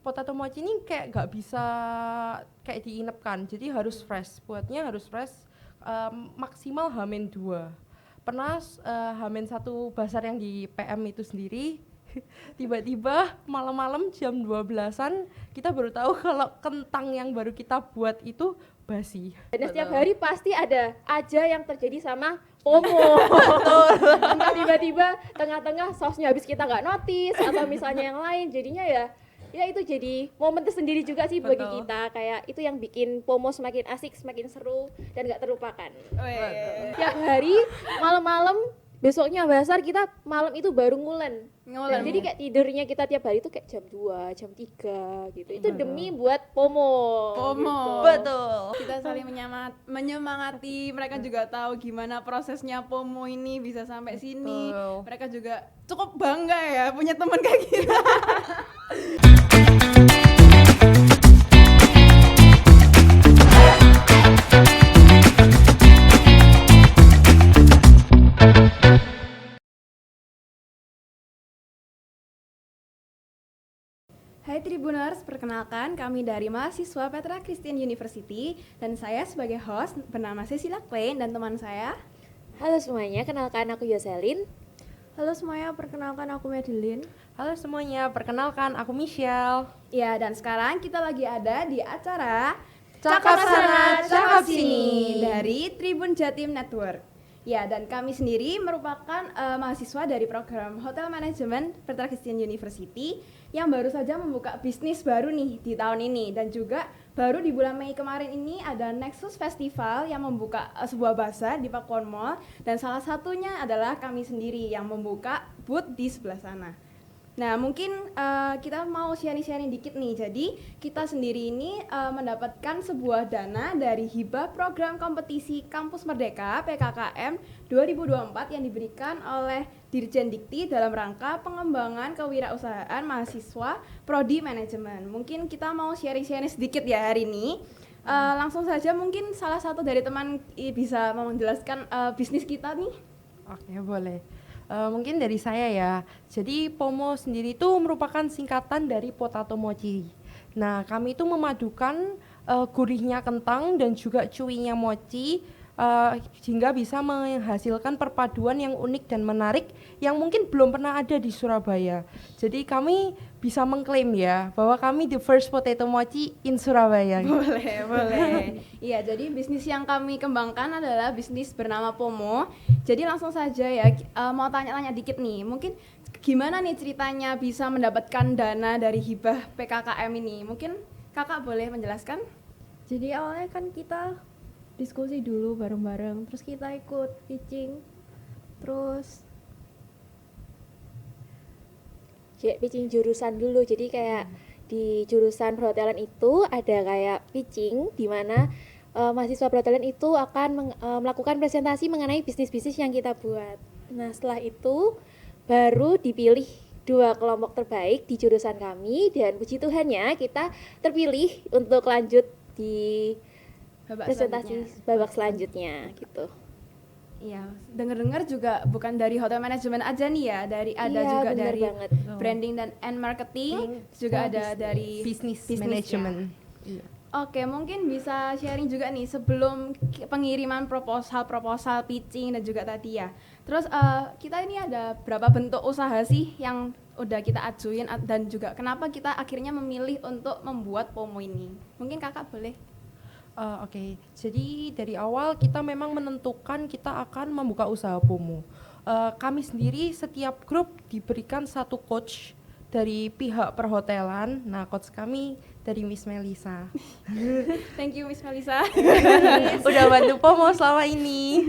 potato mochi ini kayak nggak bisa kayak diinepkan, jadi harus fresh. Buatnya harus fresh, maksimal H-2. Pernah H-1 bazar yang di PM itu sendiri, tiba-tiba malam-malam jam 12-an kita baru tahu kalau kentang yang baru kita buat itu basi. Dan setiap hari pasti ada aja yang terjadi sama FOMO. Entah tiba-tiba tengah-tengah sausnya habis kita nggak notice atau misalnya yang lain, jadinya ya itu jadi momen tersendiri juga sih bagi kita. Kayak itu yang bikin FOMO semakin asik, semakin seru dan nggak terlupakan. Tiap hari malam-malam besoknya bazar kita malam itu baru ngulen. Jadi kayak tidurnya kita tiap hari itu kayak jam 2, jam 3 gitu. Itu demi buat FOMO. Gitu. Betul. Kita saling menyemangati, mereka juga tahu gimana prosesnya FOMO ini bisa sampai sini. Mereka juga cukup bangga ya punya teman kayak kita. Hai Tribuners, perkenalkan kami dari mahasiswa Petra Christian University dan saya sebagai host bernama Cecilia Klein dan teman saya. Halo semuanya, kenalkan aku Yoselin. Halo semuanya, perkenalkan aku Madeline. Halo semuanya, perkenalkan aku Michelle. Ya, dan sekarang kita lagi ada di acara Cakap Sana, Cakap Sini dari Tribun Jatim Network. Ya, dan kami sendiri merupakan mahasiswa dari program Hotel Management Petra Christian University yang baru saja membuka bisnis baru nih di tahun ini, dan juga baru di bulan Mei kemarin ini ada Nexus Festival yang membuka sebuah bazar di Pakuan Mall, dan salah satunya adalah kami sendiri yang membuka booth di sebelah sana. Nah, mungkin kita mau sharing-sharing dikit nih. Jadi, kita sendiri ini mendapatkan sebuah dana dari hibah program kompetisi Kampus Merdeka PKKM 2024 yang diberikan oleh Dirjen Dikti dalam rangka pengembangan kewirausahaan mahasiswa Prodi Manajemen. Mungkin kita mau sharing-sharing sedikit ya hari ini. Langsung saja mungkin salah satu dari teman bisa menjelaskan bisnis kita nih. Oke, boleh. Mungkin dari saya ya. Jadi FOMO sendiri itu merupakan singkatan dari potato mochi. Nah, kami itu memadukan gurihnya kentang dan juga cuinya mochi hingga bisa menghasilkan perpaduan yang unik dan menarik yang mungkin belum pernah ada di Surabaya. Jadi kami bisa mengklaim ya bahwa kami the first potato mochi in Surabaya. Boleh. Iya, jadi bisnis yang kami kembangkan adalah bisnis bernama FOMO. Jadi langsung saja ya, mau tanya-tanya dikit nih. Mungkin gimana nih ceritanya bisa mendapatkan dana dari hibah PKKM ini? Mungkin kakak boleh menjelaskan? Jadi awalnya kan kita diskusi dulu bareng-bareng, terus kita ikut pitching, terus Pitching jurusan dulu. Jadi kayak di jurusan perhotelan itu ada kayak pitching di mana mahasiswa perhotelan itu akan melakukan presentasi mengenai bisnis-bisnis yang kita buat. Nah, setelah itu baru dipilih 2 kelompok terbaik di jurusan kami, dan puji Tuhannya kita terpilih untuk lanjut di presentasi babak selanjutnya gitu. Iya, dengar-dengar juga bukan dari hotel manajemen aja nih ya, ada Iya, juga bener dari banget. branding dan marketing, juga ada dari Business bisnisnya. management. Iya. Oke, mungkin bisa sharing juga nih sebelum pengiriman proposal pitching dan juga tadi ya. Terus kita ini ada berapa bentuk usaha sih yang udah kita ajuin, dan juga kenapa kita akhirnya memilih untuk membuat FOMO ini? Mungkin kakak boleh. Oke, jadi dari awal kita memang menentukan kita akan membuka usaha FOMO. Kami sendiri setiap grup diberikan satu coach dari pihak perhotelan. Nah, coach kami dari Miss Melisa. Thank you Miss Melisa. Udah bantu FOMO selama ini.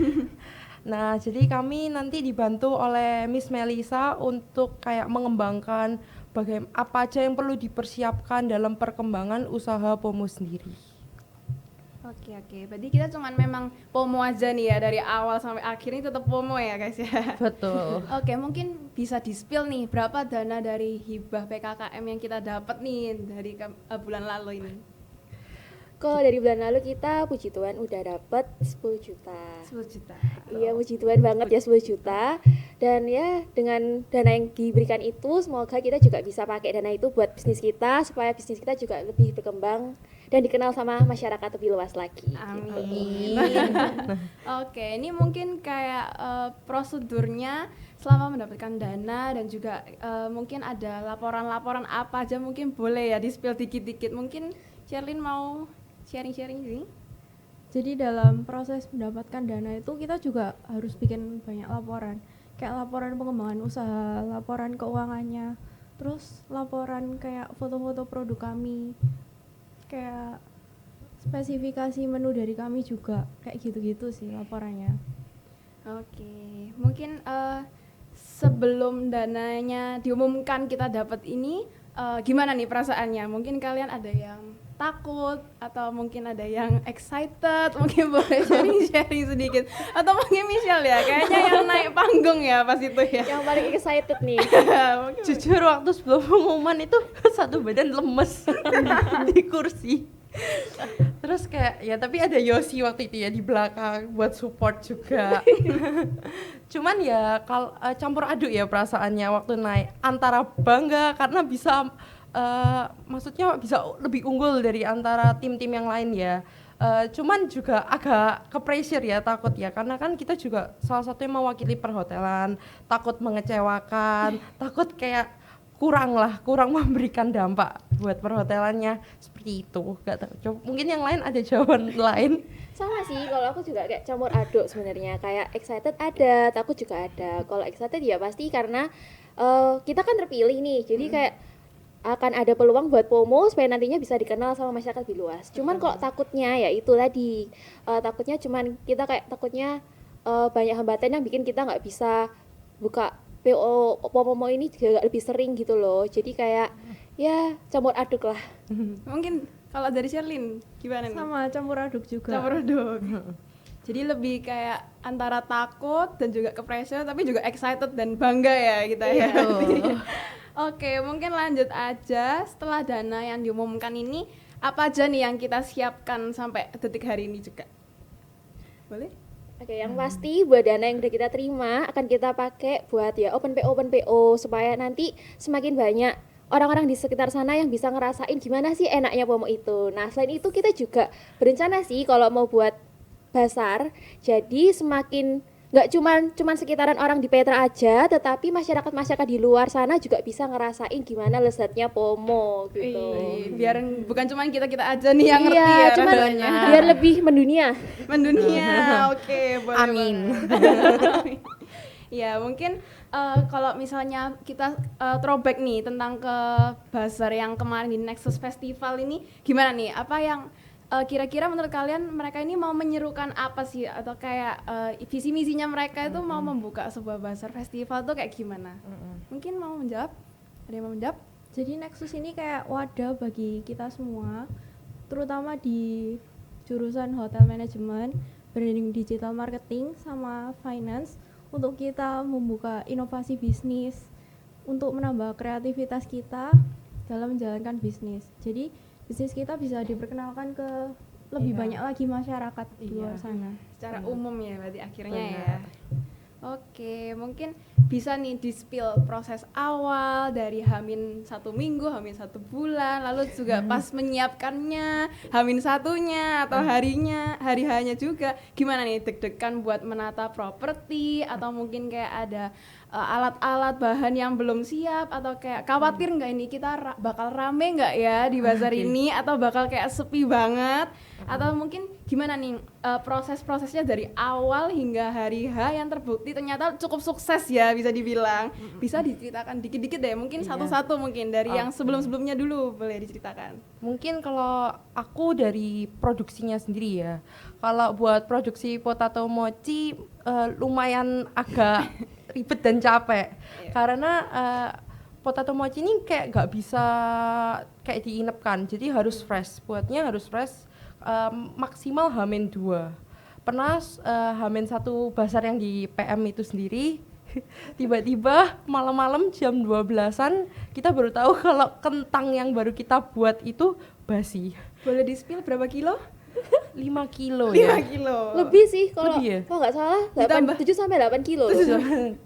Nah, jadi kami nanti dibantu oleh Miss Melisa untuk kayak mengembangkan apa aja yang perlu dipersiapkan dalam perkembangan usaha FOMO sendiri. Oke, berarti kita cuman memang FOMO aja nih ya, dari awal sampai akhir ini tetap FOMO ya guys ya. Betul. Oke, mungkin bisa di-spill nih berapa dana dari hibah PKKM yang kita dapat nih dari bulan lalu ini. Kalau dari bulan lalu kita puji Tuhan udah dapet 10 juta. 10 juta. Iya, puji Tuhan banget ya 10 juta. Dan ya dengan dana yang diberikan itu semoga kita juga bisa pakai dana itu buat bisnis kita supaya bisnis kita juga lebih berkembang dan dikenal sama masyarakat lebih luas lagi. Amin. Oke, ini mungkin kayak prosedurnya selama mendapatkan dana dan juga mungkin ada laporan-laporan apa aja, mungkin boleh ya di-spill dikit-dikit. Mungkin Sherlyn mau sharing-sharing gini? Jadi dalam proses mendapatkan dana itu kita juga harus bikin banyak laporan. Kayak laporan pengembangan usaha, laporan keuangannya, terus laporan kayak foto-foto produk kami, kayak spesifikasi menu dari kami juga, kayak gitu-gitu sih laporannya. Oke, mungkin sebelum dananya diumumkan kita dapat ini, gimana nih perasaannya? Mungkin kalian ada yang takut atau mungkin ada yang excited, mungkin boleh sharing sedikit, atau mungkin Michelle ya, kayaknya yang naik panggung ya pas itu ya. Yang paling excited nih. Mungkin Jujur waktu sebelum pengumuman itu satu badan lemes di kursi. Terus kayak ya tapi ada Yosi waktu itu ya di belakang buat support juga. Cuman ya campur aduk ya perasaannya waktu naik, antara bangga karena bisa maksudnya bisa lebih unggul dari antara tim-tim yang lain ya. Cuman juga agak ke pressure ya, takut ya, karena kan kita juga salah satunya mewakili perhotelan, takut mengecewakan, takut kayak kurang memberikan dampak buat perhotelannya, seperti itu. Gak tahu, mungkin yang lain ada jawaban lain. Sama sih, kalau aku juga kayak campur aduk sebenarnya, kayak excited ada, takut juga ada. Kalau excited ya pasti karena kita kan terpilih nih, jadi kayak akan ada peluang buat promo supaya nantinya bisa dikenal sama masyarakat lebih luas. Cuman kalau takutnya ya itu tadi, takutnya cuman kita kayak takutnya banyak hambatan yang bikin kita nggak bisa buka PO promo ini juga lebih sering gitu loh. Jadi kayak ya campur aduk lah. mungkin kalau dari Sherlyn gimana nih? Sama campur aduk juga. Campur aduk. Jadi lebih kayak antara takut dan juga ke pressure, tapi juga excited dan bangga ya kita ya. Oke, mungkin lanjut aja. Setelah dana yang diumumkan ini, apa aja nih yang kita siapkan sampai detik hari ini juga? Boleh? Oke, yang pasti buat dana yang udah kita terima akan kita pakai buat ya open PO supaya nanti semakin banyak orang-orang di sekitar sana yang bisa ngerasain gimana sih enaknya promo itu. Nah, selain itu kita juga berencana sih kalau mau buat basar, jadi semakin nggak cuman sekitaran orang di Petra aja, tetapi masyarakat di luar sana juga bisa ngerasain gimana lezatnya promo gitu. Biar bukan cuman kita aja nih yang ngerti Iya, ya cuman rasanya. biar lebih mendunia. Mendunia. Oke, boleh Amin. banget. Ya, mungkin kalau misalnya kita throwback nih tentang ke bazar yang kemarin di Nexus Festival ini, gimana nih? Apa yang kira-kira menurut kalian mereka ini mau menyerukan apa sih, atau kayak visi misinya mereka itu mau membuka sebuah bazar festival tuh kayak gimana? Mungkin mau menjawab? Ada yang mau menjawab? Jadi Nexus ini kayak wadah bagi kita semua, terutama di jurusan hotel management, branding digital marketing, sama finance, untuk kita membuka inovasi bisnis, untuk menambah kreativitas kita dalam menjalankan bisnis. Jadi bisnis kita bisa diperkenalkan ke lebih banyak lagi masyarakat di luar sana. Secara umum ya berarti akhirnya ya. Oke, mungkin bisa nih di-spill proses awal dari Hamin 1 minggu, Hamin 1 bulan, lalu juga pas menyiapkannya, Hamin satunya atau hari hanya juga. Gimana nih deg-degan buat menata properti, atau mungkin kayak ada alat-alat bahan yang belum siap, atau kayak khawatir nggak ini kita bakal rame nggak ya di bazar ini, atau bakal kayak sepi banget, atau mungkin gimana nih proses-prosesnya dari awal hingga hari H yang terbukti ternyata cukup sukses ya bisa dibilang. Bisa diceritakan dikit-dikit deh, mungkin satu-satu mungkin dari yang sebelum-sebelumnya dulu boleh diceritakan. Mungkin kalau aku dari produksinya sendiri ya. Kalau buat produksi potato mochi lumayan agak ribet dan capek. Karena potato mochi ini kayak nggak bisa kayak diinepkan. Jadi harus fresh. Buatnya harus fresh, maksimal H-2. Pernah H-1 bazar yang di PM itu sendiri, Tiba-tiba malam-malam jam 12-an kita baru tahu kalau kentang yang baru kita buat itu basi. Boleh di-spill berapa kilo? 5 kilo 5 ya. kilo. Lebih sih kalau Lebih ya? nggak salah Ditambah. 7 sampai 8 kilo.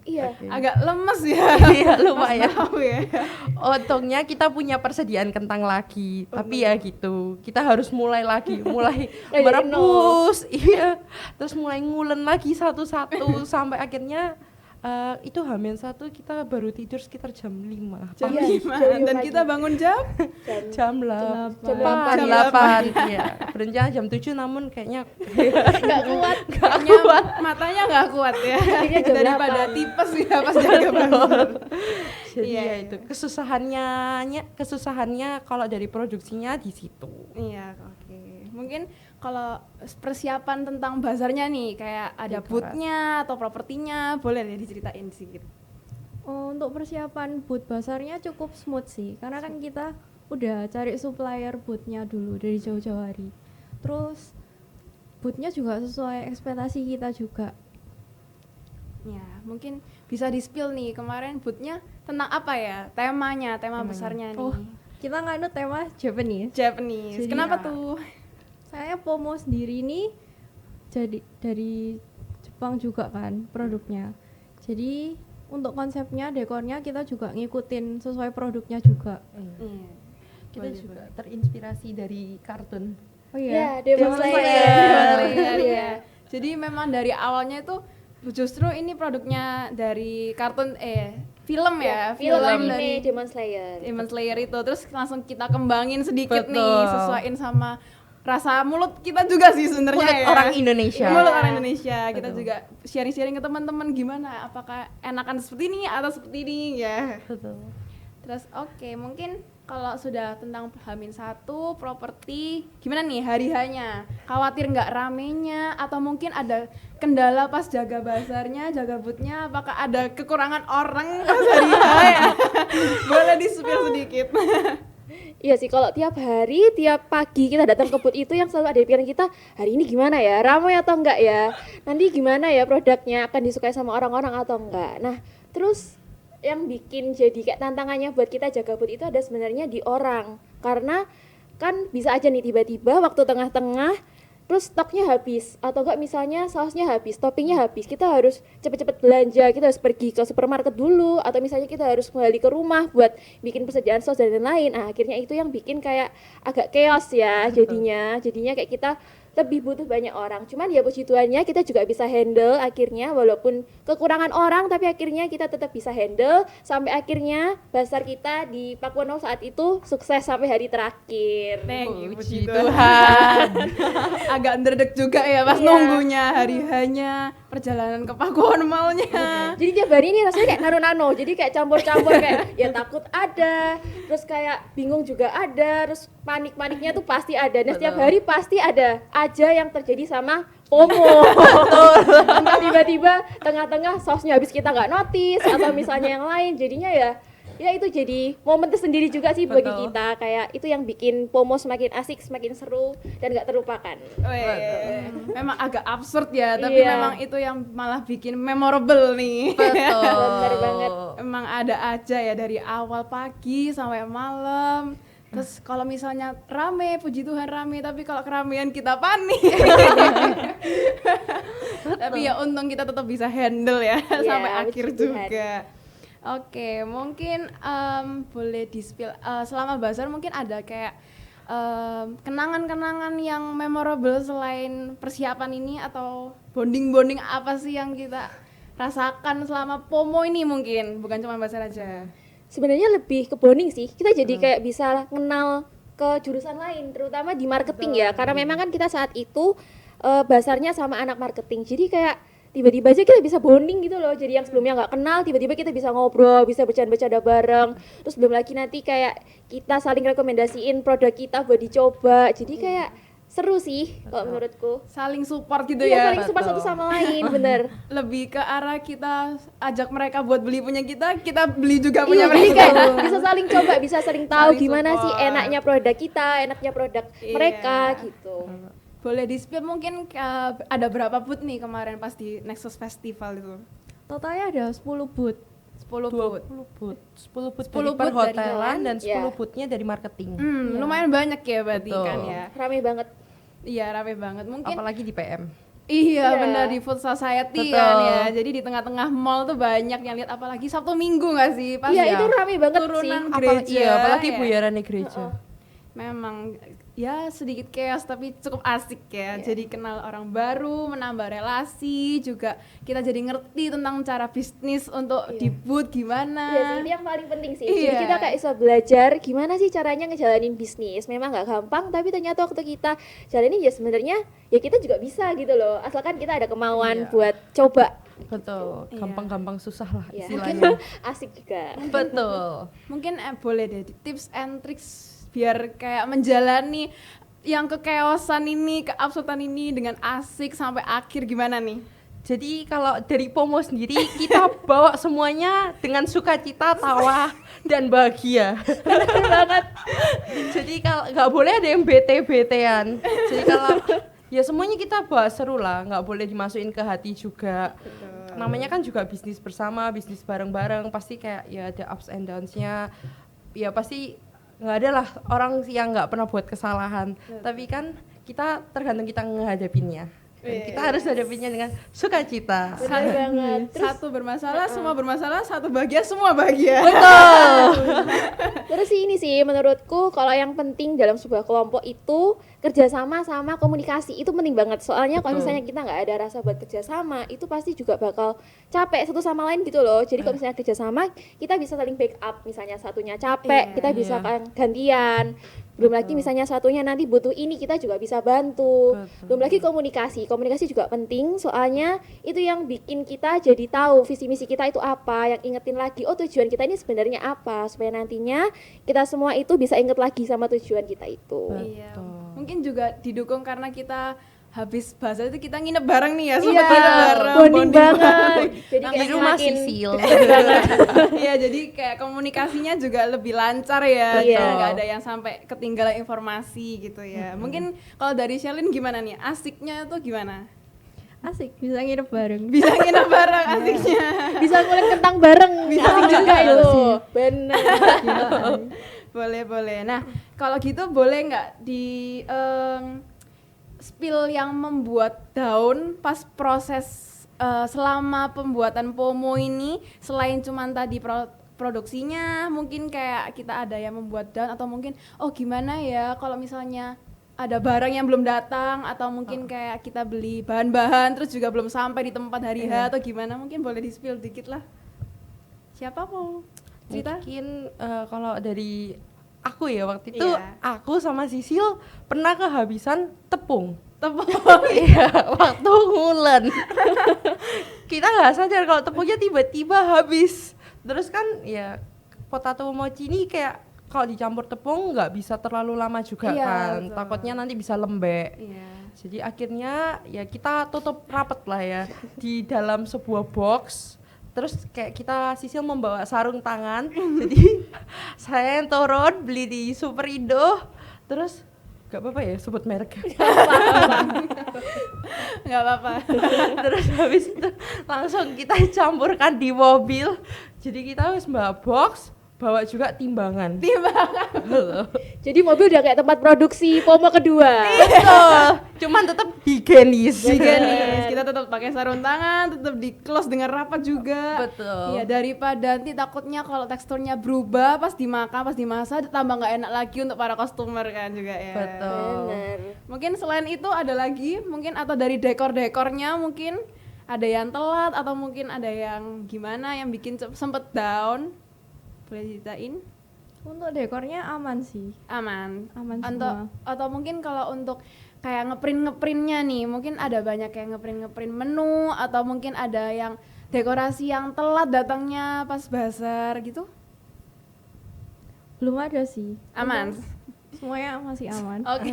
Iya. Agak lemes ya. Iya, lumayan. Tahu ya. Untungnya kita punya persediaan kentang lagi, tapi ya gitu, kita harus mulai lagi, mulai Dari merebus, iya, terus mulai ngulen lagi satu-satu sampai akhirnya itu H-1 kita baru tidur sekitar jam 5 Jam Iya, 5 jam dan lima kita pagi. bangun jam jam Jam 8, ya, berencana jam 7 namun kayaknya Nggak kuat. kayaknya matanya nggak kuat ya. Akhirnya jam Daripada 8. tipes ya pas jaga buzzer. jadi Iya, ya iya. itu kesusahannya kalau dari produksinya di situ. Iya, oke. Mungkin kalau persiapan tentang bazarnya nih, kayak ada Dekorat. booth-nya atau propertinya, boleh deh diceritain sedikit. Untuk persiapan booth bazarnya cukup smooth sih, karena kan kita udah cari supplier boothnya dulu dari jauh-jauh hari. Terus boothnya juga sesuai ekspektasi kita juga. Ya, mungkin bisa di-spill nih, kemarin booth-nya tentang apa ya? Tema besarnya nih. Oh, kita nganut tema Japanese. Japanese. Jadi Kenapa ya. tuh? Saya Pomo sendiri nih jadi dari Jepang juga kan produknya. Jadi untuk konsepnya, dekornya kita juga ngikutin sesuai produknya juga. Iya. Kita Boleh, juga terinspirasi dari kartun. Oh Ya, Demon Demon Slayer. Slayer, Iya. ya. Jadi memang dari awalnya itu justru ini produknya dari kartun film ya, Film dari anime Demon Slayer. Demon Slayer itu, terus langsung kita kembangin sedikit nih, Betul. sesuaiin sama rasa mulut kita juga sih sebenarnya Mulut ya. orang Indonesia. Mulut orang Indonesia. Kita Betul. juga sharing-sharing ke teman-teman gimana, apakah enakan seperti ini atau seperti ini ya. Betul. Terus oke, mungkin kalau sudah tentang H-1 properti, gimana nih hari-hanya? Khawatir nggak ramenya atau mungkin ada kendala pas jaga bazarnya, jaga boothnya? Apakah ada kekurangan orang pas hari H ya? Boleh di-spill sedikit. Iya sih, kalau tiap hari, tiap pagi kita datang ke booth itu yang selalu ada di pikiran kita, hari ini gimana ya, ramai atau enggak ya, nanti gimana ya produknya, akan disukai sama orang-orang atau enggak. Nah, terus yang bikin jadi kayak tantangannya buat kita jaga booth itu ada sebenarnya di orang, karena kan bisa aja nih tiba-tiba waktu tengah-tengah terus stoknya habis, atau enggak misalnya sausnya habis, toppingnya habis, kita harus cepet-cepet belanja, kita harus pergi ke supermarket dulu, atau misalnya kita harus kembali ke rumah buat bikin persediaan saus dan lain-lain. Nah, akhirnya itu yang bikin kayak agak chaos ya jadinya kayak kita lebih butuh banyak orang. Cuman ya puji Tuhannya kita juga bisa handle akhirnya, walaupun kekurangan orang tapi akhirnya kita tetap bisa handle sampai akhirnya bazar kita di Pakuwon saat itu sukses sampai hari terakhir. Thank you, Puji puji Tuhan. Agak ndredeg juga ya pas Iya. nunggunya hari-hanya perjalanan ke Pakuwon Mall-nya. Jadi tiap hari ini rasanya kayak nano-nano, jadi kayak campur-campur kayak ya takut ada, terus kayak bingung juga ada, terus panik-paniknya tuh pasti ada. Nah, setiap hari pasti ada aja yang terjadi sama FOMO. Entah tiba-tiba tengah-tengah sausnya habis kita nggak notice atau misalnya yang lain, jadinya ya itu jadi momen tersendiri juga sih bagi Betul. kita, kayak itu yang bikin FOMO semakin asik, semakin seru dan nggak terlupakan. Weh, memang agak absurd ya, tapi Iya. memang itu yang malah bikin memorable nih. Betul. Benar banget. Emang ada aja ya dari awal pagi sampai malam. Terus kalau misalnya rame, puji Tuhan rame, tapi kalau keramaian kita panik. Tapi ya untung kita tetap bisa handle ya Iya, sampai akhir puji Tuhan. juga. Oke, mungkin boleh di-spill selama bazar mungkin ada kayak kenangan-kenangan yang memorable selain persiapan ini, atau bonding-bonding apa sih yang kita rasakan selama FOMO ini, mungkin bukan cuma bazar aja. Sebenarnya lebih ke bonding sih, kita jadi kayak bisa kenal ke jurusan lain, terutama di marketing ya, karena memang kan kita saat itu basarnya sama anak marketing, jadi kayak tiba-tiba aja kita bisa bonding gitu loh, jadi yang sebelumnya nggak kenal tiba-tiba kita bisa ngobrol, bisa bercanda-bercanda bareng, terus belum lagi nanti kayak kita saling rekomendasiin produk kita buat dicoba, jadi kayak seru sih kalau menurutku. Saling support gitu Iya, ya. saling support satu sama lain, bener. Lebih ke arah kita ajak mereka buat beli punya kita beli juga punya Iya, jadi mereka. kayak bisa saling coba, bisa saling tahu Saling gimana sih support. enaknya produk kita, enaknya produk Iya. mereka gitu. Boleh di-spill mungkin ada berapa booth nih kemarin pas di Nexus Festival itu? Totalnya ada 10 booth. 10 booth. 20 booth. 10 booth 10 dari booth dari perhotelan dan 10 ya. boothnya dari marketing. Lumayan banyak ya berarti Betul. kan ya. Rame banget. Iya, rame banget. Mungkin Apalagi di PM. iya, Iya. benar di Food Society Betul. kan ya. Jadi di tengah-tengah mall tuh banyak yang lihat, apalagi Sabtu Minggu nggak sih? Pas Iya, ya, itu rame banget sih. turunan Apalagi, gereja. apalagi ya. buyaran gereja. Memang ya sedikit chaos tapi cukup asik ya. Jadi kenal orang baru, menambah relasi, juga kita jadi ngerti tentang cara bisnis untuk di booth gimana. Iya sih, itu yang paling penting sih. Jadi Iya. kita kayak bisa belajar gimana sih caranya ngejalanin bisnis. Memang nggak gampang, tapi ternyata waktu kita jalanin ya sebenarnya ya kita juga bisa gitu loh. Asalkan kita ada kemauan buat coba. Betul. Iya. Gampang-gampang susah lah Ya. istilahnya. Asik juga. Betul. Mungkin boleh deh tips and tricks biar kayak menjalani yang kekeosan ini, keabsurdan ini dengan asik sampai akhir gimana nih? Jadi kalau dari Pomo sendiri kita bawa semuanya dengan sukacita, tawa dan bahagia. Bener banget. Jadi kalau nggak boleh ada yang bete-betean. Jadi kalau ya semuanya kita bawa seru lah, nggak boleh dimasukin ke hati juga. Namanya kan juga bisnis bersama, bisnis bareng-bareng, pasti kayak ya ada ups and downs-nya. Ya pasti nggak ada lah orang yang nggak pernah buat kesalahan. Tapi kan kita tergantung kita menghadapinya. Dan kita harus hadapinnya dengan sukacita. Bener banget. Terus Satu bermasalah, semua bermasalah, satu bahagia, semua bahagia. Terus sih ini sih menurutku kalau yang penting dalam sebuah kelompok itu kerjasama sama komunikasi itu penting banget. Soalnya kalau Betul. misalnya kita nggak ada rasa buat kerjasama itu pasti juga bakal capek satu sama lain gitu loh. Jadi kalau misalnya kerjasama kita bisa saling backup. Misalnya satunya capek Iya, kita bisa iya. kan gantian. Belum lagi misalnya satunya nanti butuh ini kita juga bisa bantu. Betul. Belum lagi komunikasi. Komunikasi juga penting soalnya itu yang bikin kita jadi tahu visi misi kita itu apa, yang ingetin lagi oh tujuan kita ini sebenarnya apa supaya nantinya kita semua itu bisa inget lagi sama tujuan kita itu. Iya. Betul. Mungkin juga didukung karena kita habis bahasa itu kita nginep bareng nih ya, Iya, sempat nginep bareng, bonding banget. Jadi Di kayak rumah semakin Sisil. deket banget. Iya, jadi kayak komunikasinya juga lebih lancar ya, Iya. jadi nggak ada yang sampai ketinggalan informasi gitu ya. Mungkin kalau dari Shelin gimana nih, asiknya tuh gimana? Asik, bisa nginep bareng. Bisa nginep bareng asiknya. Bisa ngulik kentang bareng. Bisa juga itu. Bener. Boleh. Nah, kalau gitu boleh nggak di spill yang membuat down pas proses selama pembuatan Pomo ini, selain cuman tadi produksinya, mungkin kayak kita ada yang membuat down atau mungkin oh gimana ya kalau misalnya ada barang yang belum datang atau mungkin kayak kita beli bahan-bahan terus juga belum sampai di tempat hari H atau gimana, mungkin boleh di spill dikit lah. Siapa mau cerita? Mungkin kalau dari aku ya waktu itu Iya. aku sama Sisil pernah kehabisan tepung. Tepung. Iya, waktu ngulen. Kita nggak sadar kalau tepungnya tiba-tiba habis. Terus kan ya potato mochi ini kayak kalau dicampur tepung nggak bisa terlalu lama juga Iya, kan. betul. Takutnya nanti bisa lembek. Iya. Jadi akhirnya ya kita tutup rapet lah ya di dalam sebuah box. Terus kayak kita Sisil membawa sarung tangan. Jadi saya yang turun beli di Superindo. Terus gak apa-apa ya sebut merek. Nggak apa-apa. Terus habis itu langsung kita campurkan di mobil. Jadi kita harus bawa box, bawa juga timbangan. Jadi mobil udah kayak tempat produksi Pomo kedua. Betul. Cuman tetap higienis. Higienis, kita tetap pakai sarung tangan, tetap di close dengan rapat juga. Betul. Iya, daripada nanti takutnya kalau teksturnya berubah pas dimakan, pas dimasak tambah nggak enak lagi untuk para customer kan juga ya. Betul. Bener. Mungkin selain itu ada lagi mungkin atau dari dekor-dekornya mungkin ada yang telat atau mungkin ada yang gimana yang bikin sempet down. Boleh ceritain? Untuk dekornya aman sih. Aman. Aman Untuk semua. atau mungkin kalau untuk kayak ngeprintnya nih, mungkin ada banyak yang ngeprint menu atau mungkin ada yang dekorasi yang telat datangnya pas bazar gitu. Belum ada sih. Aman. Semuanya masih aman. Oke.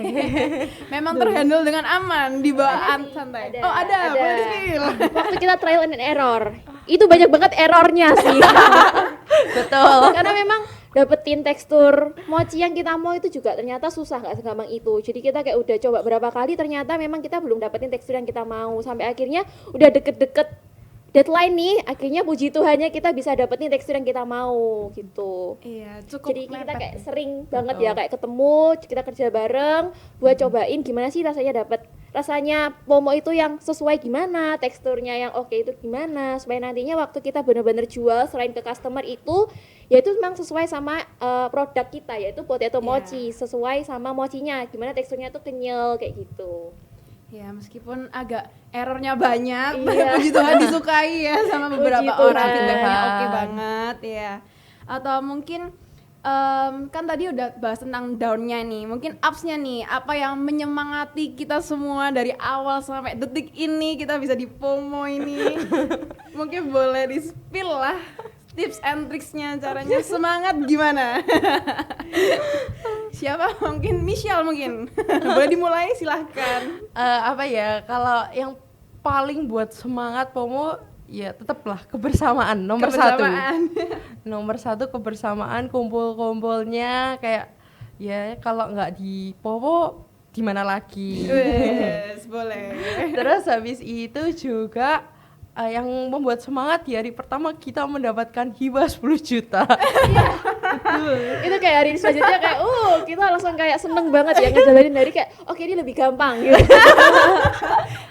Memang terhandle dengan aman di bawaan santai. Oh, ada. Boleh di-spill. Waktu kita trial and error, itu banyak banget errornya sih. Betul. Karena memang dapetin tekstur mochi yang kita mau itu juga ternyata susah, nggak segampang itu. Jadi kita kayak udah coba berapa kali ternyata memang kita belum dapetin tekstur yang kita mau. Sampai akhirnya udah deket-deket deadline nih, akhirnya puji Tuhannya kita bisa dapetin tekstur yang kita mau gitu. Iya, cukup Jadi kita mepet kayak ya. sering banget Betul. ya kayak ketemu, kita kerja bareng buat cobain gimana sih rasanya Pomo itu yang sesuai gimana, teksturnya yang oke itu gimana, supaya nantinya waktu kita bener-bener jual selain ke customer itu ya itu memang sesuai sama produk kita, yaitu potato Iya. mochi, sesuai sama mochinya, gimana teksturnya tuh kenyal kayak gitu. Ya, meskipun agak errornya banyak, Iya. puji Tuhan disukai ya sama beberapa Puji orang, Tuhan. feedbacknya oke banget ya. Atau mungkin kan tadi udah bahas tentang down-nya nih, mungkin ups-nya nih, apa yang menyemangati kita semua dari awal sampai detik ini kita bisa di FOMO ini. Mungkin boleh di-spill lah tips and tricksnya, caranya semangat gimana? Siapa? Mungkin Michelle mungkin. Boleh dimulai, silahkan. Apa ya, kalau yang paling buat semangat FOMO ya tetaplah kebersamaan nomor satu. Nomor satu kebersamaan, kumpul-kumpulnya kayak ya kalau nggak di FOMO di mana lagi. Wes, boleh. Terus habis itu juga yang membuat semangat di hari pertama kita mendapatkan hibah 10 juta. Itu kayak hari selanjutnya kayak kita langsung kayak seneng banget ya ngejalanin dari kayak oke ini lebih gampang gitu.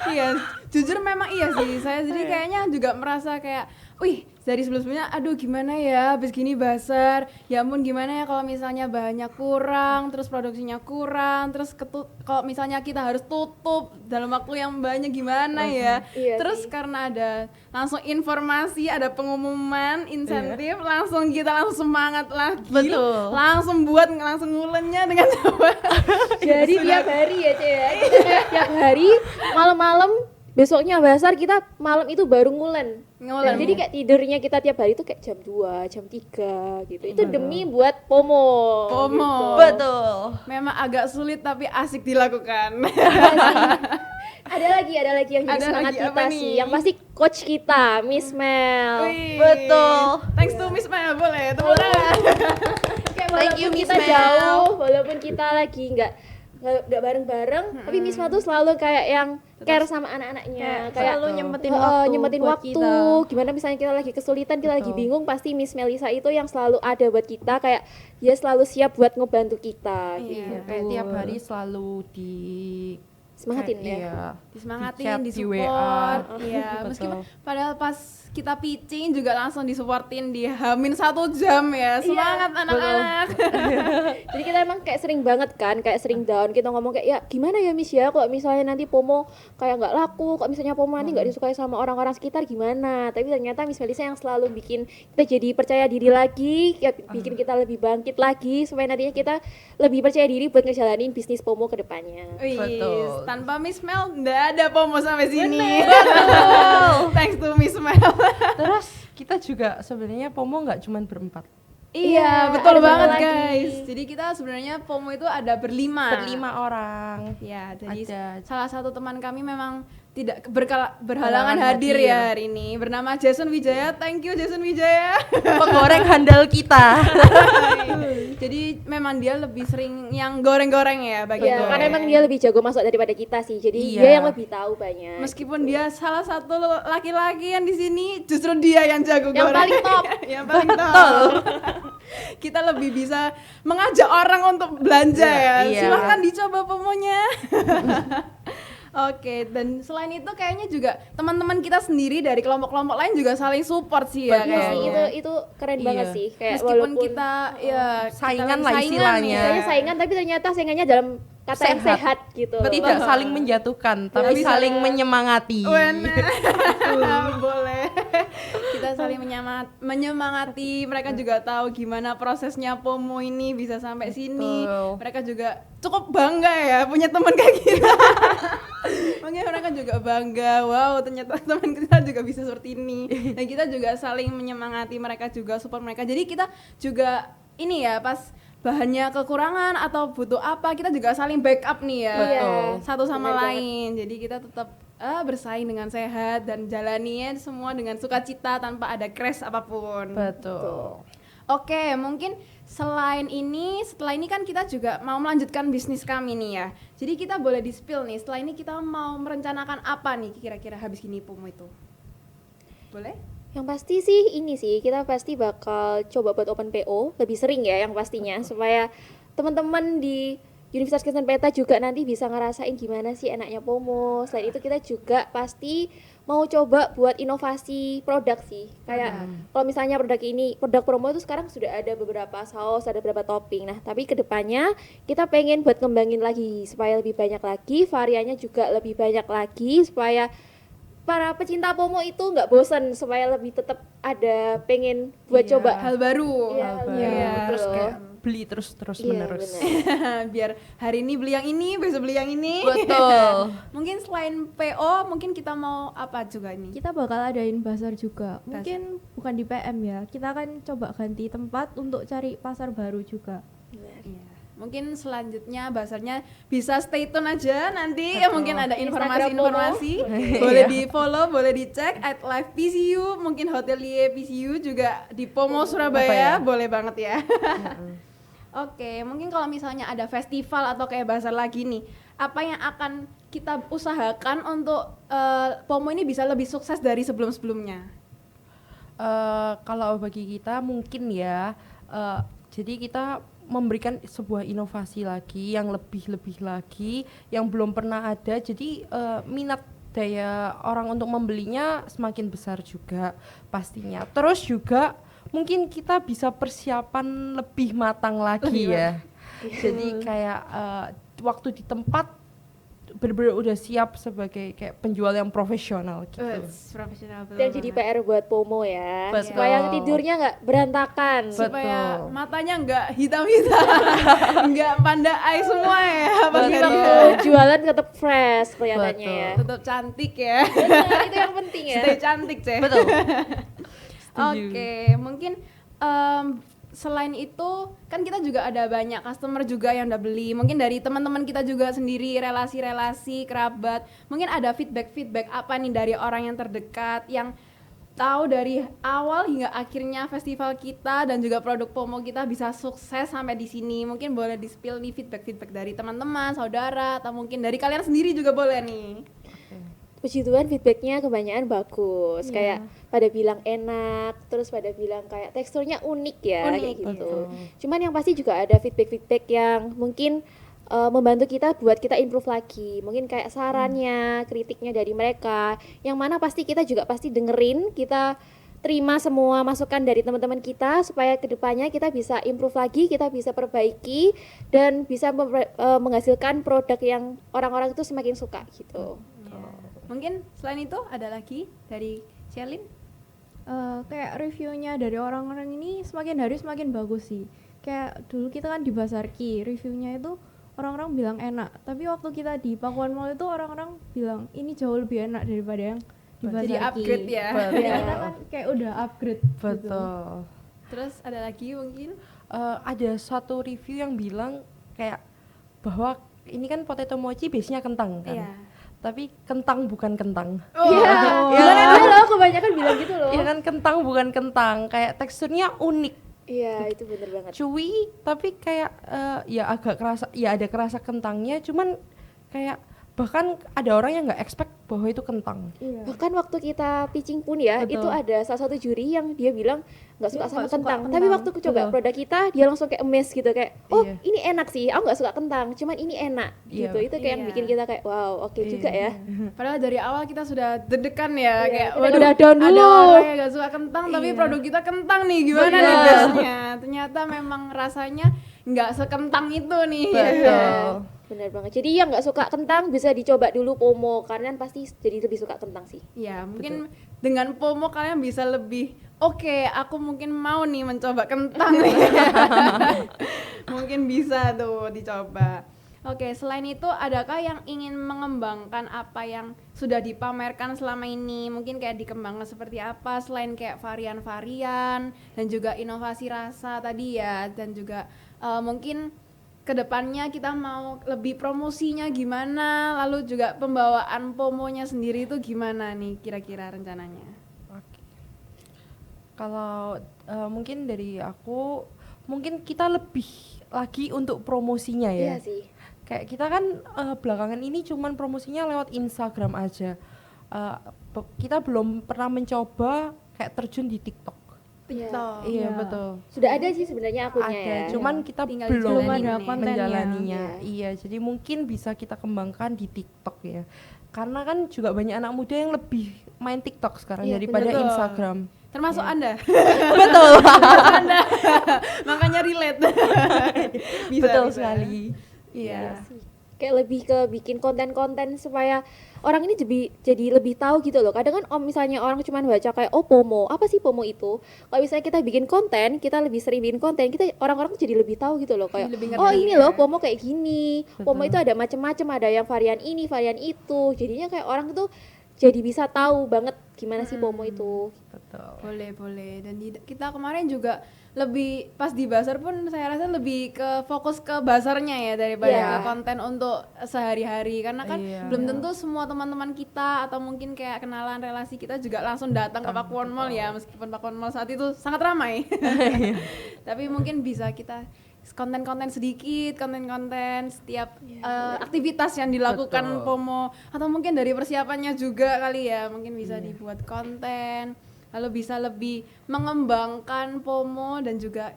Iya, jujur memang iya sih. Saya jadi kayaknya juga merasa kayak, wih, dari sebelumnya, aduh gimana ya, habis gini basar. Ya ampun gimana ya kalau misalnya bahannya kurang, terus produksinya kurang, terus kalau misalnya kita harus tutup dalam waktu yang banyak gimana ya. Iya Terus sih. karena ada langsung informasi, ada pengumuman, insentif, langsung kita langsung semangat lagi. Betul. Langsung langsung ngulennya dengan coba. Jadi tiap hari ya Cek ya, kita kayak tiap hari malam-malam besoknya basar kita malam itu baru ngulen. Ngulen. Jadi kayak tidurnya kita tiap hari itu kayak jam 2, jam 3 gitu. Itu demi buat FOMO. FOMO. gitu. Betul. Memang agak sulit tapi asik dilakukan. Ada lagi yang jadi Ada semangat lagi apa kita nih? sih. Yang pasti coach kita, Miss Mel. Wih. Betul. Thanks to Miss Maya, boleh tepuk tangan. Kayak Thank you, walaupun Miss kita Mel. jauh, walaupun kita lagi nggak bareng-bareng, tapi Miss Mel tuh selalu kayak yang care sama anak-anaknya, kayak selalu nyempetin Heeh, waktu nyempetin buat waktu. kita. Gimana misalnya kita lagi kesulitan, kita lagi Betul. bingung, pasti Miss Melisa itu yang selalu ada buat kita, kayak dia selalu siap buat ngebantu kita. Iya. gitu. Kayak tiap hari selalu di Semangatin ya. Iya. Disemangatin, Di chat, di disupport. WA. Iya, Betul. meskipun padahal pas kita pitching juga langsung disupportin di Hamin 1 jam ya. Semangat anak-anak. Jadi kita emang kayak sering banget kan, kayak sering down, kita ngomong kayak ya gimana ya Miss ya, kalau misalnya nanti FOMO kayak nggak laku, kalau misalnya FOMO nanti nggak disukai sama orang-orang sekitar gimana. Tapi ternyata Miss Melisa yang selalu bikin kita jadi percaya diri lagi, ya, bikin kita lebih bangkit lagi supaya nantinya kita lebih percaya diri buat ngejalanin bisnis FOMO ke depannya. Wih, Betul. tanpa Miss Mel nggak ada FOMO sampai sini. Betul. Thanks to Miss Mel. Terus kita juga sebenarnya FOMO nggak cuman berempat. Iya, Iya, betul ada banget satu lagi. guys. Jadi kita sebenarnya FOMO itu ada berlima. Berlima orang. Ya, jadi Ada. salah satu teman kami memang tidak berhalangan Berhalangan hadir hadir. ya hari ini. Bernama Jason Wijaya. Thank you Jason Wijaya. Pegoreng handal kita. Jadi memang dia lebih sering yang goreng-goreng ya bagi Ya, goreng. karena emang dia lebih jago masak daripada kita sih. Jadi Iya. dia yang lebih tahu banyak. Meskipun dia salah satu laki-laki yang di sini, justru dia yang jago Yang goreng. paling top. Yang paling top. Kita lebih bisa mengajak orang untuk belanja ya. Iya. Silahkan dicoba pomonya. Oke, dan selain itu kayaknya juga teman-teman kita sendiri dari kelompok-kelompok lain juga saling support sih ya Betul. Iya sih, kayaknya. itu keren Iya. banget sih. Kayak Meskipun walaupun kita ya Saingan kita lah saingan istilahnya. ya. Istilahnya saingan tapi ternyata saingannya dalam kata yang Sehat. sehat gitu. Tidak saling menjatuhkan, tapi bisa. saling menyemangati. Benar. Boleh. Kita saling menyemangati, mereka juga tahu gimana prosesnya FOMO ini bisa sampai sini. Betul. Mereka juga cukup bangga ya punya teman kayak kita. Mungkin mereka juga bangga, wow ternyata teman kita juga bisa seperti ini. Dan kita juga saling menyemangati mereka, juga support mereka. Jadi kita juga ini ya, pas bahannya kekurangan atau butuh apa, kita juga saling backup nih ya. Betul. Satu sama Benar banget. lain. Jadi kita tetap bersaing dengan sehat dan jalaninya semua dengan sukacita tanpa ada crash apapun. Betul. Oke, mungkin setelah ini kan kita juga mau melanjutkan bisnis kami nih ya. Jadi kita boleh di-spill nih, setelah ini kita mau merencanakan apa nih kira-kira habis gini FOMO itu? Boleh? Yang pasti sih ini sih, kita pasti bakal coba buat open PO lebih sering ya yang pastinya, supaya teman-teman di Universitas Kristen Pelita juga nanti bisa ngerasain gimana sih enaknya POMO. Selain itu kita juga pasti mau coba buat inovasi produk sih. Kayak kalau misalnya produk promo itu sekarang sudah ada beberapa saus, ada beberapa topping. Nah, tapi kedepannya kita pengen buat ngembangin lagi supaya lebih banyak lagi, variannya juga lebih banyak lagi, supaya para pecinta POMO itu nggak bosan, supaya lebih tetap ada pengen buat Iya, coba. hal baru. Iya, Hal hal baru. Iya, baru. Terus Betul. kayak beli terus Iya, menerus. benar. Biar hari ini beli yang ini, besok beli yang ini. Betul. Mungkin selain PO, mungkin kita mau apa juga ini? Kita bakal adain bazar juga. Mungkin bukan di PM ya. Kita akan coba ganti tempat untuk cari pasar baru juga. Iya. Mungkin selanjutnya basarnya bisa stay tune aja nanti ya, mungkin ada informasi-informasi. Boleh di follow, boleh dicek at live PCU, mungkin hotelier PCU juga di POMO Surabaya, boleh banget ya. Oke, mungkin kalau misalnya ada festival atau kayak bazar lagi nih, apa yang akan kita usahakan untuk POMO ini bisa lebih sukses dari sebelum-sebelumnya? Kalau bagi kita mungkin ya, jadi kita memberikan sebuah inovasi lagi yang lebih lagi yang belum pernah ada. Jadi minat daya orang untuk membelinya semakin besar juga pastinya. Terus juga mungkin kita bisa persiapan lebih matang lagi ya. Jadi kayak waktu di tempat benar-benar udah siap sebagai kayak penjual yang profesional gitu. Profesional betul. Dan jadi PR buat POMO ya, Betul. supaya tidurnya nggak berantakan. Supaya Betul. matanya nggak hitam-hitam, nggak panda eye semua ya. Pas Jadi dia waktu jualan tetap fresh kelihatannya Betul. ya. tetap cantik ya. Benar, itu yang penting ya. Stay cantik, Ceh. Betul. Oke, mungkin selain itu kan kita juga ada banyak customer juga yang udah beli. Mungkin dari teman-teman kita juga sendiri, relasi-relasi, kerabat. Mungkin ada feedback apa nih dari orang yang terdekat yang tahu dari awal hingga akhirnya festival kita dan juga produk POMO kita bisa sukses sampai di sini. Mungkin boleh di-spill nih feedback dari teman-teman, saudara, atau mungkin dari kalian sendiri juga boleh nih. Puji Tuhan feedbacknya kebanyakan bagus, kayak pada bilang enak, terus pada bilang kayak teksturnya unik ya, Unik, kayak gitu. betul. Cuman yang pasti juga ada feedback yang mungkin membantu kita buat kita improve lagi. Mungkin kayak sarannya, kritiknya dari mereka, yang mana pasti kita juga pasti dengerin, kita terima semua masukan dari teman-teman kita supaya kedepannya kita bisa improve lagi, kita bisa perbaiki dan bisa menghasilkan produk yang orang-orang itu semakin suka gitu. Mungkin selain itu ada lagi dari Shelin? Kayak reviewnya dari orang-orang ini semakin hari semakin bagus sih. Kayak dulu kita kan di Basarki, reviewnya itu orang-orang bilang enak, tapi waktu kita di Pakuan Mall itu orang-orang bilang ini jauh lebih enak daripada yang di Basarki. Jadi upgrade ya. Betul. Ya, kita kan kayak udah upgrade gitu. Betul. Terus ada lagi mungkin? Ada satu review yang bilang kayak bahwa ini kan potato mochi biasanya kentang kan. Iya. Tapi kentang bukan kentang. Iya, gimana itu loh, kebanyakan bilang gitu loh. Iya kan, kentang bukan kentang, kayak teksturnya unik, Iya, itu bener banget. chewy, tapi kayak ya agak kerasa, ya ada kerasa kentangnya, cuman kayak bahkan ada orang yang nggak expect bahwa itu kentang. Iya. Bahkan waktu kita pitching pun ya, Betul. itu ada salah satu juri yang dia bilang nggak suka Dia sama nggak suka kentang. Tapi kentang. waktu aku coba Betul. produk kita, dia langsung kayak amazed gitu, kayak oh Iya. ini enak sih, aku nggak suka kentang, cuman ini enak Iya. gitu. Itu kayak yang Iya. bikin kita kayak wow, oke juga ya. Padahal dari awal kita sudah deg-degan ya, Iya, kayak kita udah down ada dulu. orang yang gak suka kentang tapi Iya. produk kita kentang nih, gimana nih Betul. guysnya? Ternyata memang rasanya nggak sekentang itu nih. Betul. Bener banget. Jadi yang nggak suka kentang bisa dicoba dulu POMO, karena pasti jadi lebih suka kentang sih. Ya, mungkin dengan POMO kalian bisa lebih oke, aku mungkin mau nih mencoba kentang nih. Mungkin bisa tuh dicoba. Oke, selain itu adakah yang ingin mengembangkan apa yang sudah dipamerkan selama ini? Mungkin kayak dikembangkan seperti apa selain kayak varian-varian dan juga inovasi rasa tadi ya, dan juga mungkin kedepannya kita mau lebih promosinya gimana, lalu juga pembawaan POMO-nya sendiri itu gimana nih kira-kira rencananya? Oke. Kalau mungkin dari aku, mungkin kita lebih lagi untuk promosinya ya. Iya sih. Kayak kita kan belakangan ini cuman promosinya lewat Instagram aja. kita belum pernah mencoba kayak terjun di TikTok. TikTok. Iya Iya. betul. Sudah ada sih sebenarnya akunnya Ada, ya. cuman kita Tinggal belum dijalanin ada nih. kontennya. menjalaninya. Iya, jadi mungkin bisa kita kembangkan di TikTok ya. Karena kan juga banyak anak muda yang lebih main TikTok sekarang Iya, daripada betul. Instagram. Termasuk Anda. Betul. Makanya relate. Bisa, Betul bisa. sekali. Iya. Kayak lebih ke bikin konten-konten supaya orang ini jadi lebih tahu gitu loh. Kadang kan misalnya orang cuma baca kayak oh FOMO, apa sih FOMO itu? Kalau misalnya kita bikin konten, kita lebih sering bikin konten, kita orang-orang tuh jadi lebih tahu gitu loh kayak Lebih ngerti oh ini ya. loh FOMO kayak gini. FOMO Betul. itu ada macam-macam, ada yang varian ini, varian itu. Jadinya kayak orang tuh jadi bisa tahu banget gimana sih FOMO itu. Betul. Boleh. Dan kita kemarin juga lebih pas di bazar pun saya rasa lebih ke fokus ke bazarnya ya daripada Iya. ke konten untuk sehari-hari karena kan Iya. belum tentu semua teman-teman kita atau mungkin kayak kenalan relasi kita juga langsung datang ke Pakuwon Mall ya, meskipun Pakuwon Mall saat itu sangat ramai. Tapi mungkin bisa kita konten-konten sedikit, konten-konten setiap aktivitas yang dilakukan Betul. FOMO atau mungkin dari persiapannya juga kali ya, mungkin bisa dibuat konten lalu bisa lebih mengembangkan FOMO dan juga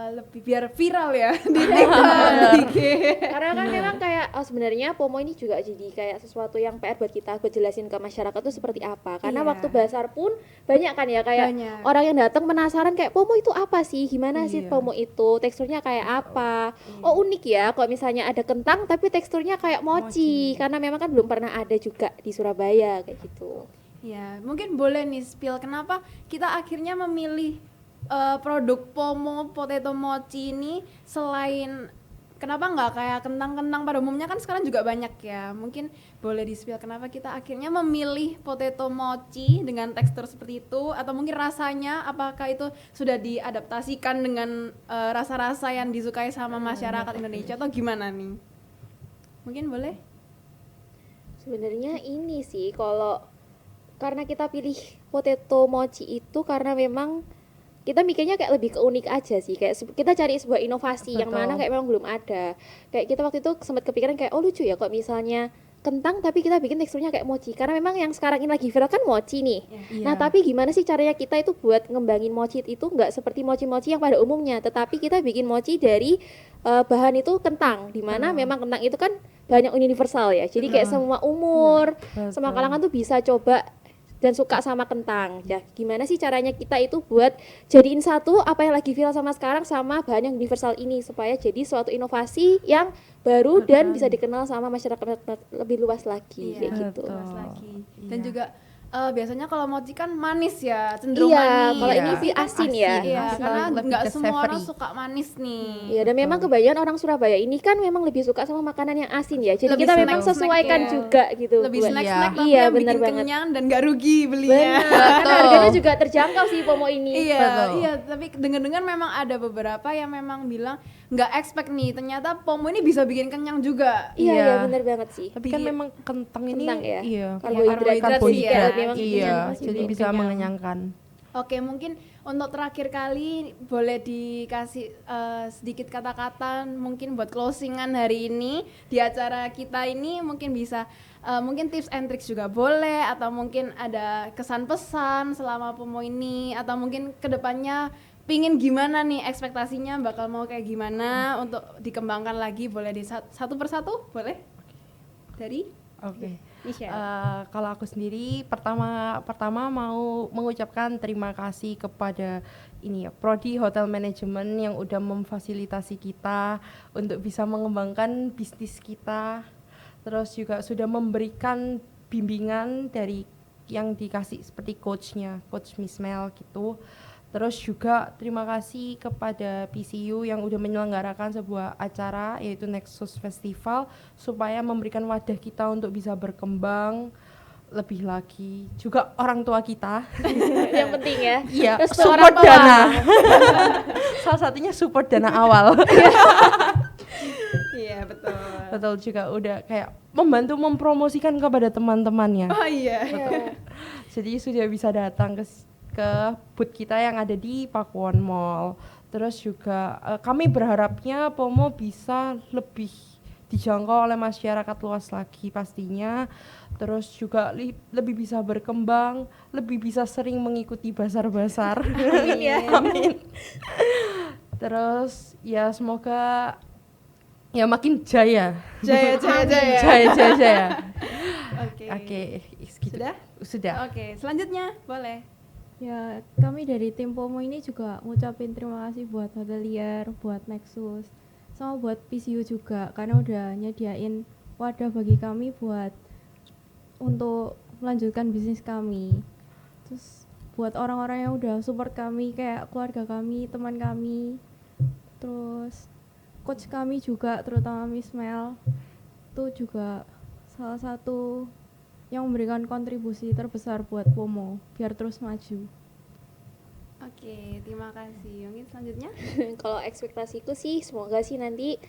lebih biar viral ya di TikTok, di IG. Karena kan memang kayak sebenarnya FOMO ini juga jadi kayak sesuatu yang PR buat kita buat jelasin ke masyarakat tuh seperti apa. Karena Iya. waktu bazar pun banyak kan ya kayak Banyak. orang yang datang penasaran kayak FOMO itu apa sih? Gimana sih Iya. FOMO itu? Teksturnya kayak apa? Oh unik ya kalau misalnya ada kentang tapi teksturnya kayak mochi. Karena memang kan belum pernah ada juga di Surabaya kayak gitu. Ya, mungkin boleh nih spill kenapa kita akhirnya memilih produk Pomo Potato Mochi ini selain kenapa nggak kayak kentang-kentang pada umumnya kan sekarang juga banyak ya. Mungkin boleh di spill kenapa kita akhirnya memilih potato mochi dengan tekstur seperti itu atau mungkin rasanya apakah itu sudah diadaptasikan dengan rasa-rasa yang disukai sama masyarakat Indonesia atau gimana nih? Mungkin boleh? Sebenarnya ini sih kalau karena kita pilih potato mochi itu karena memang kita mikirnya kayak lebih ke unik aja sih, kayak kita cari sebuah inovasi yang Betul. mana kayak memang belum ada. Kayak kita waktu itu sempat kepikiran kayak oh lucu ya kok misalnya kentang tapi kita bikin teksturnya kayak mochi karena memang yang sekarang ini lagi viral kan mochi nih. Iya. Nah tapi gimana sih caranya kita itu buat ngembangin mochi itu nggak seperti mochi-mochi yang pada umumnya, tetapi kita bikin mochi dari bahan itu kentang, dimana memang kentang itu kan banyak universal ya, jadi kayak semua umur, semua Betul. kalangan tuh bisa coba dan suka sama kentang. Ya, gimana sih caranya kita itu buat jadiin satu apa yang lagi viral sama sekarang sama bahan yang universal ini supaya jadi suatu inovasi yang baru dan bisa dikenal sama masyarakat lebih luas lagi kayak gitu. Betul. Luas lagi. Dan Iya. juga biasanya kalau mochi kan manis ya, cenderung Iya, manis. kalau Iya. ini sih asin ya. Iya, Asin, karena lebih nggak ke semua orang savory. suka manis nih. Iya, dan memang kebanyakan orang Surabaya ini kan memang lebih suka sama makanan yang asin ya. Jadi Lebih kita snack- memang snack sesuaikan ya. juga gitu. Lebih buat- snack-snack tapi Iya, yang bikin bener banget. kenyang dan nggak rugi belinya. Benar, karena harganya juga terjangkau sih Pomo ini. Iya, Betul. iya, tapi dengar-dengar memang ada beberapa yang memang bilang nggak expect nih, ternyata Pomo ini bisa bikin kenyang juga. Iya, Iya. iya bener banget sih. Tapi kan memang kentang ini Kentang ya? iya Karbohidrat karbohidrat sih, memang iya, masih jadi bikin bisa kenyang. mengenyangkan. Oke, mungkin untuk terakhir kali boleh dikasih sedikit kata-kata mungkin buat closingan hari ini di acara kita ini, mungkin bisa mungkin tips and tricks juga boleh atau mungkin ada kesan pesan selama Pomo ini atau mungkin kedepannya pingin gimana nih ekspektasinya bakal mau kayak gimana untuk dikembangkan lagi, boleh di satu persatu boleh dari Oke. Michelle. Kalau aku sendiri pertama mau mengucapkan terima kasih kepada ini ya Prodi Hotel Management yang udah memfasilitasi kita untuk bisa mengembangkan bisnis kita. Terus juga sudah memberikan bimbingan dari yang dikasih seperti coachnya, Coach Miss Mel gitu. Terus juga terima kasih kepada PCU yang udah menyelenggarakan sebuah acara yaitu Nexus Festival supaya memberikan wadah kita untuk bisa berkembang lebih lagi. Juga orang tua kita. Yang penting ya. Iya, Restu support orang tua. dana. Salah satunya support dana awal. Iya, betul. Betul juga udah kayak membantu mempromosikan kepada teman-temannya. Oh iya. Jadi sudah bisa datang ke booth kita yang ada di Pakuwon Mall. Terus juga kami berharapnya Pomo bisa lebih dijangkau oleh masyarakat luas lagi pastinya. Terus juga lebih bisa berkembang, lebih bisa sering mengikuti bazar-bazar. Amin ya. Amin. Terus ya semoga ya makin jaya. Jaya. Jaya. Oke. Oke, segitu. Sudah? Sudah. Oke, selanjutnya boleh. Ya, kami dari tim Pomo ini juga ngucapin terima kasih buat Hotelier, buat Nexus, sama buat PCU juga karena udah nyediain wadah bagi kami buat untuk melanjutkan bisnis kami. Terus buat orang-orang yang udah support kami kayak keluarga kami, teman kami, terus coach kami juga terutama Miss Mel itu juga salah satu yang memberikan kontribusi terbesar buat Pomo biar terus maju. Oke, terima kasih. Mungkin selanjutnya. Kalau ekspektasiku sih semoga sih nanti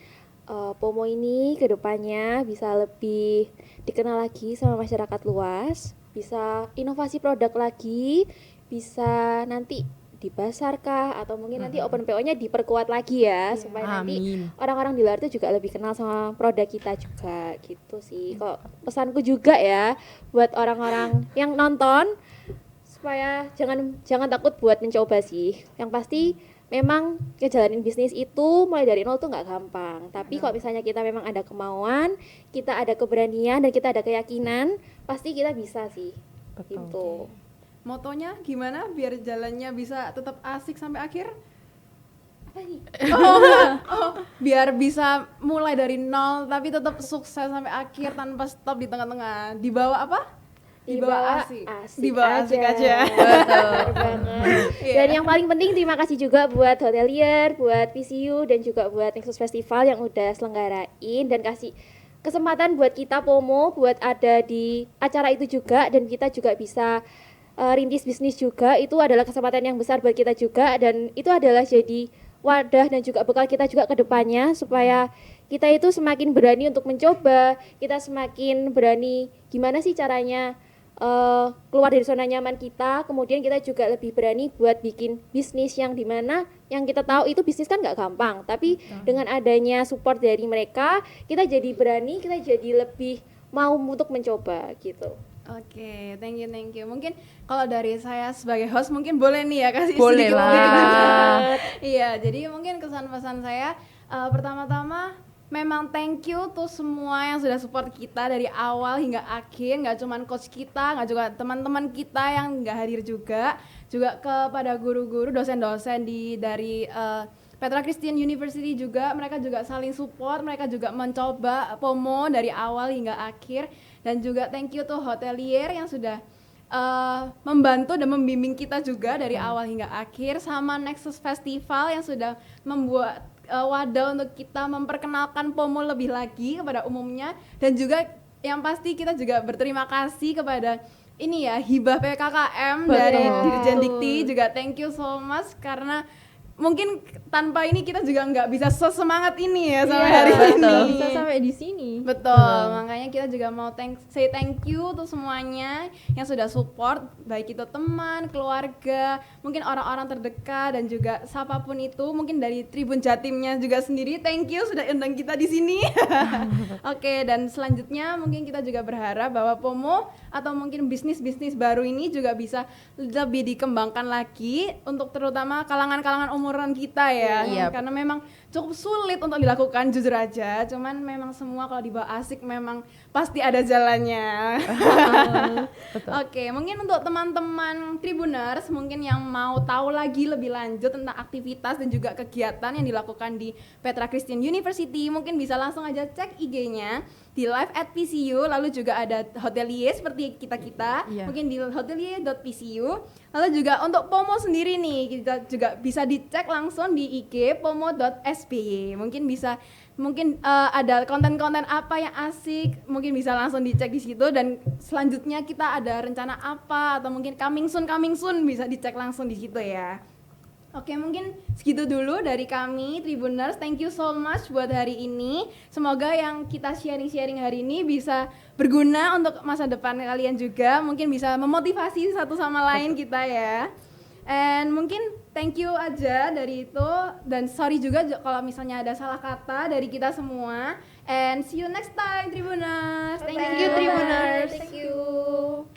Pomo ini kedepannya bisa lebih dikenal lagi sama masyarakat luas, bisa inovasi produk lagi, bisa nanti di pasar kah atau mungkin nanti open PO-nya diperkuat lagi ya supaya nanti Amin. orang-orang di luar tuh juga lebih kenal sama produk kita juga gitu sih. Kok pesanku juga ya buat orang-orang yang nonton supaya jangan takut buat mencoba sih. Yang pasti memang ngejalanin bisnis itu mulai dari nol tuh nggak gampang. Tapi kalau misalnya kita memang ada kemauan, kita ada keberanian dan kita ada keyakinan, pasti kita bisa sih. Betul. Gitu. Motonya gimana biar jalannya bisa tetap asik sampai akhir? Apa nih? Biar bisa mulai dari nol tapi tetap sukses sampai akhir tanpa stop di tengah-tengah. Di bawah apa? Di bawah asik. Di bawah asik aja. Benar banget. Iya. Dan yang paling penting terima kasih juga buat Hotelier, buat PCU dan juga buat Nexus Festival yang udah selenggarain dan kasih kesempatan buat kita Pomo buat ada di acara itu juga dan kita juga bisa rintis bisnis juga. Itu adalah kesempatan yang besar buat kita juga dan itu adalah jadi wadah dan juga bekal kita juga ke depannya supaya kita itu semakin berani untuk mencoba, kita semakin berani gimana sih caranya keluar dari zona nyaman kita, kemudian kita juga lebih berani buat bikin bisnis yang dimana yang kita tahu itu bisnis kan nggak gampang, tapi dengan adanya support dari mereka, kita jadi berani, kita jadi lebih mau untuk mencoba gitu. Oke, thank you. Mungkin kalau dari saya sebagai host mungkin boleh nih ya kasih Boleh sedikit lah. mungkin. Iya, jadi mungkin kesan-pesan saya pertama-tama memang thank you tuh semua yang sudah support kita dari awal hingga akhir, nggak cuman coach kita, nggak juga teman-teman kita yang nggak hadir juga kepada guru-guru, dosen-dosen dari Petra Christian University juga, mereka juga saling support, mereka juga mencoba Pomo dari awal hingga akhir. Dan juga thank you tuh Hotelier yang sudah membantu dan membimbing kita juga dari awal hingga akhir, sama Nexus Festival yang sudah membuat wadah untuk kita memperkenalkan Pomo lebih lagi kepada umumnya. Dan juga yang pasti kita juga berterima kasih kepada ini ya Hibah PKKM dari Dirjen Dikti juga thank you so much karena mungkin tanpa ini kita juga nggak bisa sesemangat ini ya sampai hari ini. Bisa sampai di sini. Betul, makanya kita juga mau say thank you untuk semuanya yang sudah support, baik itu teman, keluarga, mungkin orang-orang terdekat dan juga siapapun itu, mungkin dari Tribun Jatimnya juga sendiri, thank you sudah undang kita di sini. Oke, dan selanjutnya mungkin kita juga berharap bahwa Pomo atau mungkin bisnis-bisnis baru ini juga bisa lebih dikembangkan lagi untuk terutama kalangan-kalangan umuran kita ya. Iya. Karena memang cukup sulit untuk dilakukan jujur aja, cuman memang semua kalau dibawa asik memang pasti ada jalannya. Oke, mungkin untuk teman-teman Tribuners mungkin yang mau tahu lagi lebih lanjut tentang aktivitas dan juga kegiatan yang dilakukan di Petra Christian University, mungkin bisa langsung aja cek IG-nya di live at PCU, lalu juga ada hotelier seperti kita-kita, mungkin di hotelier.pcu. Lalu juga untuk Pomo sendiri nih, kita juga bisa dicek langsung di IG pomo.sby. Mungkin ada konten-konten apa yang asik, mungkin bisa langsung dicek di situ. Dan selanjutnya kita ada rencana apa atau mungkin coming soon bisa dicek langsung di situ ya. Oke, mungkin segitu dulu dari kami Tribuners. Thank you so much buat hari ini. Semoga yang kita sharing-sharing hari ini bisa berguna untuk masa depan kalian juga. Mungkin bisa memotivasi satu sama lain kita ya. And mungkin thank you aja dari itu, dan sorry juga kalau misalnya ada salah kata dari kita semua, and see you next time Tribuners. Thank you, Tribuners. Thank you.